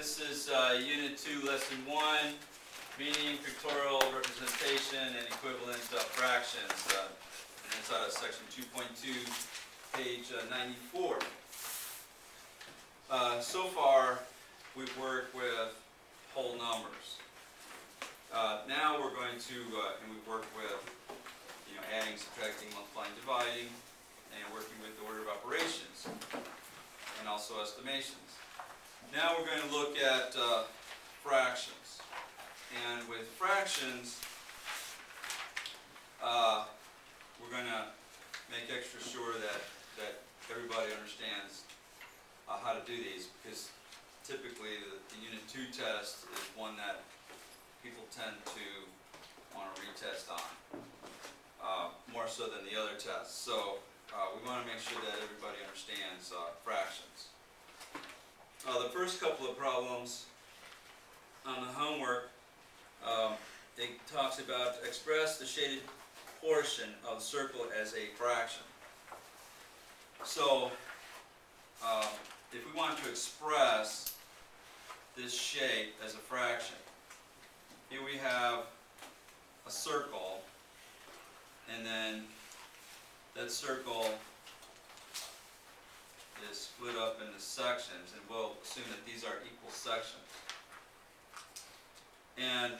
This is Unit 2, Lesson 1, Meaning, Pictorial Representation, and Equivalent Fractions. And it's out of Section 2.2, page 94. So far, we've worked with whole numbers. Now we're going to, and we've worked with, adding, subtracting, multiplying, dividing, and working with the order of operations, and also estimations. Now we're going to look at fractions. And with fractions, we're going to make extra sure that everybody understands how to do these, because typically the Unit 2 test is one that people tend to want to retest on, more so than the other tests. So we want to make sure that everybody understands fractions. The first couple of problems on the homework, it talks about express the shaded portion of the circle as a fraction. So if we want to express this shape as a fraction, here we have a circle, and then that circle is split up into sections, and we'll assume that these are equal sections. And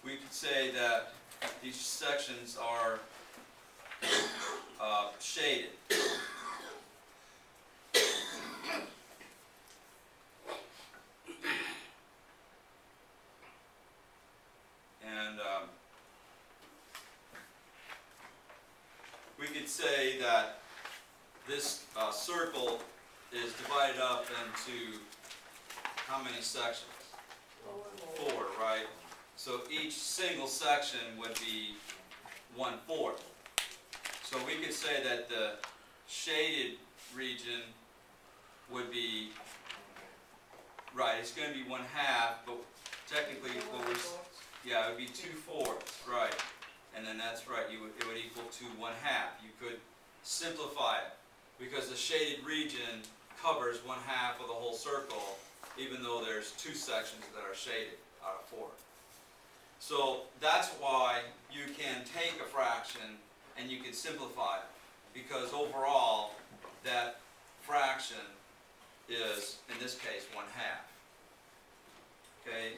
we could say that these sections are shaded. And we could say that this circle is divided up into how many sections? 4, right? So each single section would be 1/4. So we could say that the shaded region would be, right, it's going to be 1/2, but technically what we're, yeah, it would be 2/4, right? And then that's right, it would equal to 1/2. You could simplify it, because the shaded region covers 1/2 of the whole circle, even though there's 2 sections that are shaded out of 4. So that's why you can take a fraction and you can simplify it, because overall that fraction is, in this case, 1/2. Okay,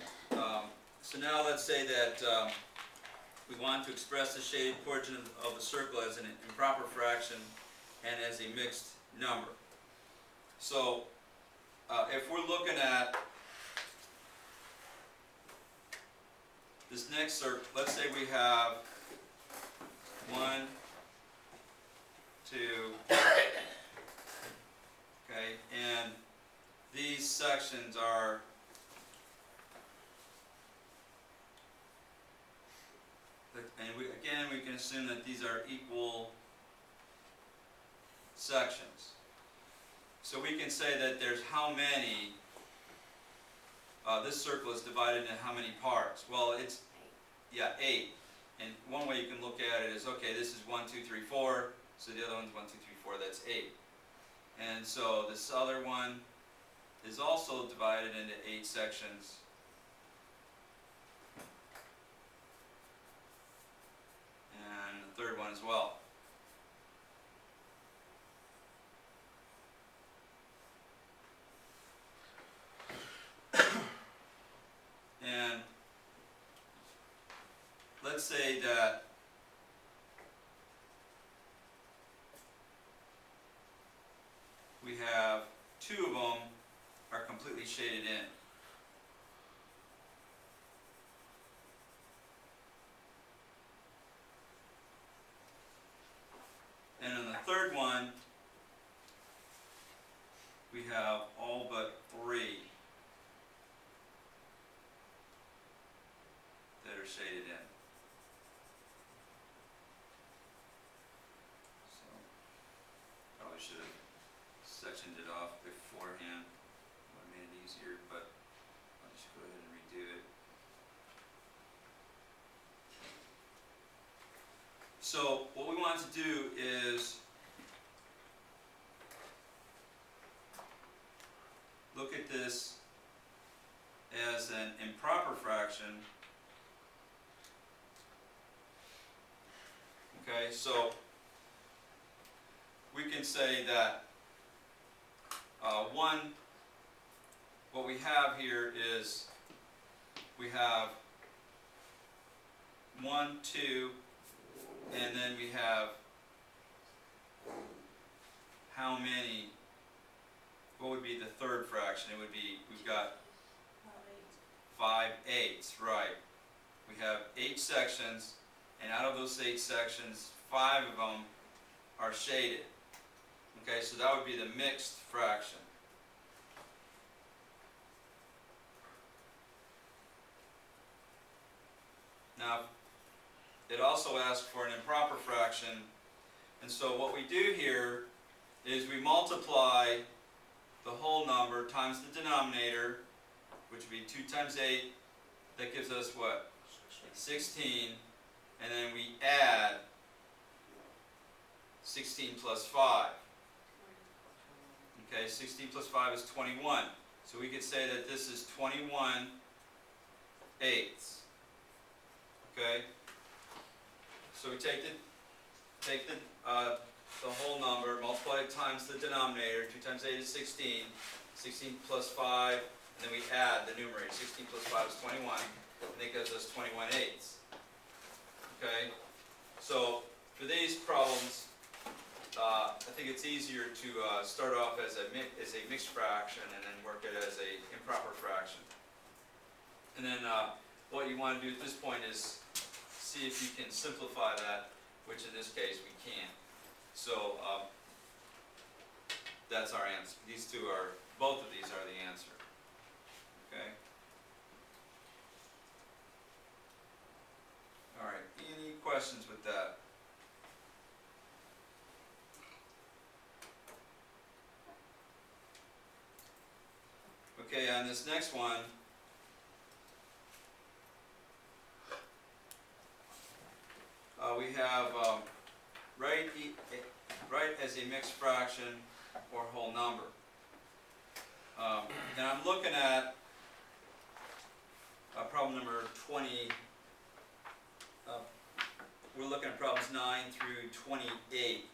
so now let's say that we want to express the shaded portion of the circle as an improper fraction and as a mixed number. So if we're looking at this next circle, let's say we have 1, 2, okay, and these sections are again, we can assume that these are equal sections. So we can say that there's how many, this circle is divided into how many parts? Well, it's, 8. And one way you can look at it is, okay, this is 1, 2, 3, 4, so the other one's 1, 2, 3, 4, that's 8. And so this other one is also divided into 8 sections. And the third one as well. And let's say that we have 2 of them are completely shaded in. And in the third one, we have all but 3 that are shaded in. So, probably should have sectioned it off beforehand. Would have made it easier, but I'll just go ahead and redo it. So what we want to do is look at this as an improper fraction. Okay, so we can say that what we have here is we have 1, 2, and then we have how many, what would be the third fraction? It would be, we've got 5/8, right. We have 8 sections, and out of those 8 sections, 5 of them are shaded. Okay, so that would be the mixed fraction. Now, it also asks for an improper fraction, and so what we do here is we multiply the whole number times the denominator, which would be 2 times 8, that gives us what? 16, and then we add 16 plus 5. Okay, 16 plus 5 is 21. So we could say that this is 21/8. Okay? So we take the whole number, multiply it times the denominator. 2 times 8 is 16. 16 plus 5, and then we add the numerator. 16 plus 5 is 21, and that gives us 21/8. Okay? So for these problems, I think it's easier to start off as a mixed fraction and then work it as a improper fraction. And then what you want to do at this point is see if you can simplify that, which in this case we can. So that's our answer. These two are, both of these are the answer. Okay? All right, any questions with that? Okay, on this next one, we have write as a mixed fraction or whole number. And I'm looking at problem number 20. We're looking at problems 9 through 28,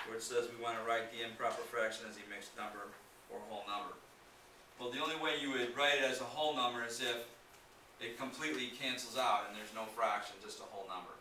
where it says we want to write the improper fraction as a mixed number or whole number. Well, the only way you would write it as a whole number is if it completely cancels out and there's no fraction, just a whole number.